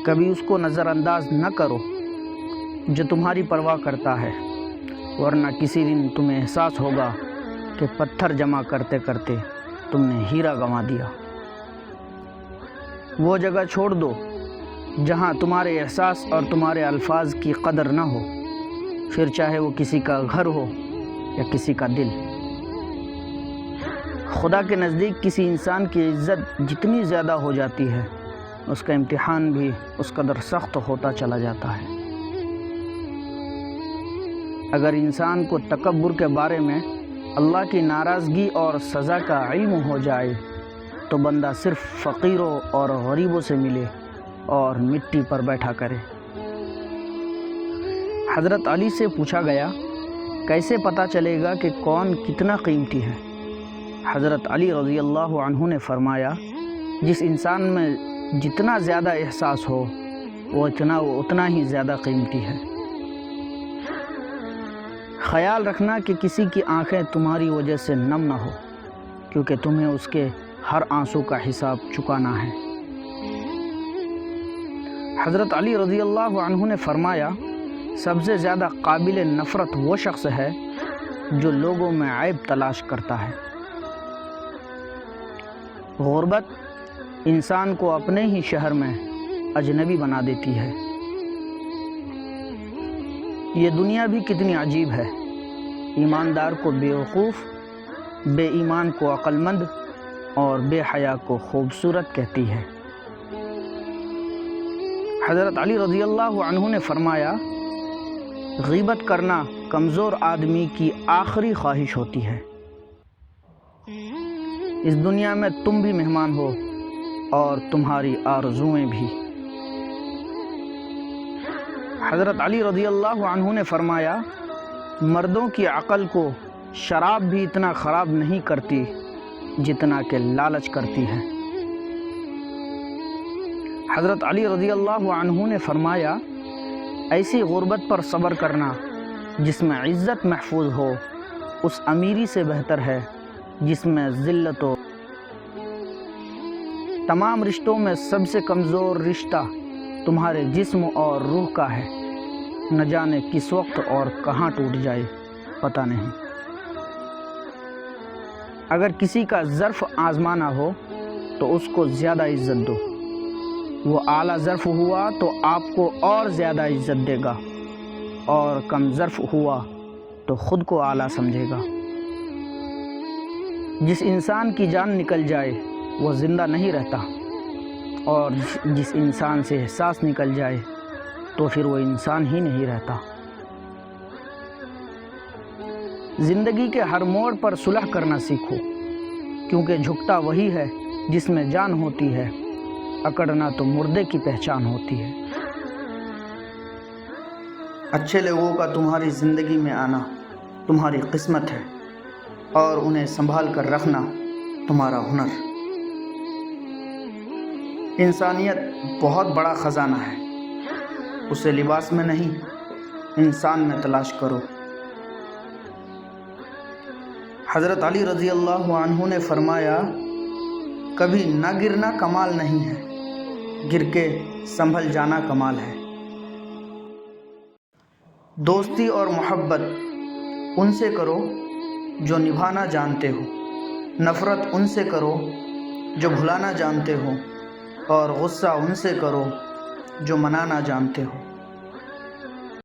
کبھی اس کو نظر انداز نہ کرو جو تمہاری پرواہ کرتا ہے، ورنہ کسی دن تمہیں احساس ہوگا کہ پتھر جمع کرتے کرتے تم نے ہیرا گنوا دیا۔ وہ جگہ چھوڑ دو جہاں تمہارے احساس اور تمہارے الفاظ کی قدر نہ ہو، پھر چاہے وہ کسی کا گھر ہو یا کسی کا دل۔ خدا کے نزدیک کسی انسان کی عزت جتنی زیادہ ہو جاتی ہے، اس کا امتحان بھی اس قدر سخت ہوتا چلا جاتا ہے۔ اگر انسان کو تکبر کے بارے میں اللہ کی ناراضگی اور سزا کا علم ہو جائے تو بندہ صرف فقیروں اور غریبوں سے ملے اور مٹی پر بیٹھا کرے۔ حضرت علی سے پوچھا گیا، کیسے پتہ چلے گا کہ کون کتنا قیمتی ہے؟ حضرت علی رضی اللہ عنہ نے فرمایا، جس انسان میں جتنا زیادہ احساس ہو وہ اتنا ہی زیادہ قیمتی ہے۔ خیال رکھنا کہ کسی کی آنکھیں تمہاری وجہ سے نم نہ ہو، کیونکہ تمہیں اس کے ہر آنسو کا حساب چکانا ہے۔ حضرت علی رضی اللہ عنہ نے فرمایا، سب سے زیادہ قابل نفرت وہ شخص ہے جو لوگوں میں عیب تلاش کرتا ہے۔ غربت انسان کو اپنے ہی شہر میں اجنبی بنا دیتی ہے۔ یہ دنیا بھی کتنی عجیب ہے، ایماندار کو بیوقوف، بے ایمان کو عقل مند اور بے حیا کو خوبصورت کہتی ہے۔ حضرت علی رضی اللہ عنہ نے فرمایا، غیبت کرنا کمزور آدمی کی آخری خواہش ہوتی ہے۔ اس دنیا میں تم بھی مہمان ہو اور تمہاری آرزوئیں بھی۔ حضرت علی رضی اللہ عنہ نے فرمایا، مردوں کی عقل کو شراب بھی اتنا خراب نہیں کرتی جتنا کہ لالچ کرتی ہے۔ حضرت علی رضی اللہ عنہ نے فرمایا، ایسی غربت پر صبر کرنا جس میں عزت محفوظ ہو اس امیری سے بہتر ہے جس میں ذلت ہو۔ تمام رشتوں میں سب سے کمزور رشتہ تمہارے جسم اور روح کا ہے، نہ جانے کس وقت اور کہاں ٹوٹ جائے پتہ نہیں۔ اگر کسی کا ظرف آزمانا ہو تو اس کو زیادہ عزت دو، وہ اعلیٰ ظرف ہوا تو آپ کو اور زیادہ عزت دے گا، اور کم ظرف ہوا تو خود کو اعلیٰ سمجھے گا۔ جس انسان کی جان نکل جائے وہ زندہ نہیں رہتا، اور جس انسان سے احساس نکل جائے تو پھر وہ انسان ہی نہیں رہتا۔ زندگی کے ہر موڑ پر صلح کرنا سیکھو، کیونکہ جھکتا وہی ہے جس میں جان ہوتی ہے، اکڑنا تو مردے کی پہچان ہوتی ہے۔ اچھے لوگوں کا تمہاری زندگی میں آنا تمہاری قسمت ہے، اور انہیں سنبھال کر رکھنا تمہارا ہنر۔ انسانیت بہت بڑا خزانہ ہے، اسے لباس میں نہیں انسان میں تلاش کرو۔ حضرت علی رضی اللہ عنہ نے فرمایا، کبھی نہ گرنا کمال نہیں ہے، گر کے سنبھل جانا کمال ہے۔ دوستی اور محبت ان سے کرو جو نبھانا جانتے ہو، نفرت ان سے کرو جو بھلانا جانتے ہو، اور غصہ ان سے کرو جو منانا جانتے ہو۔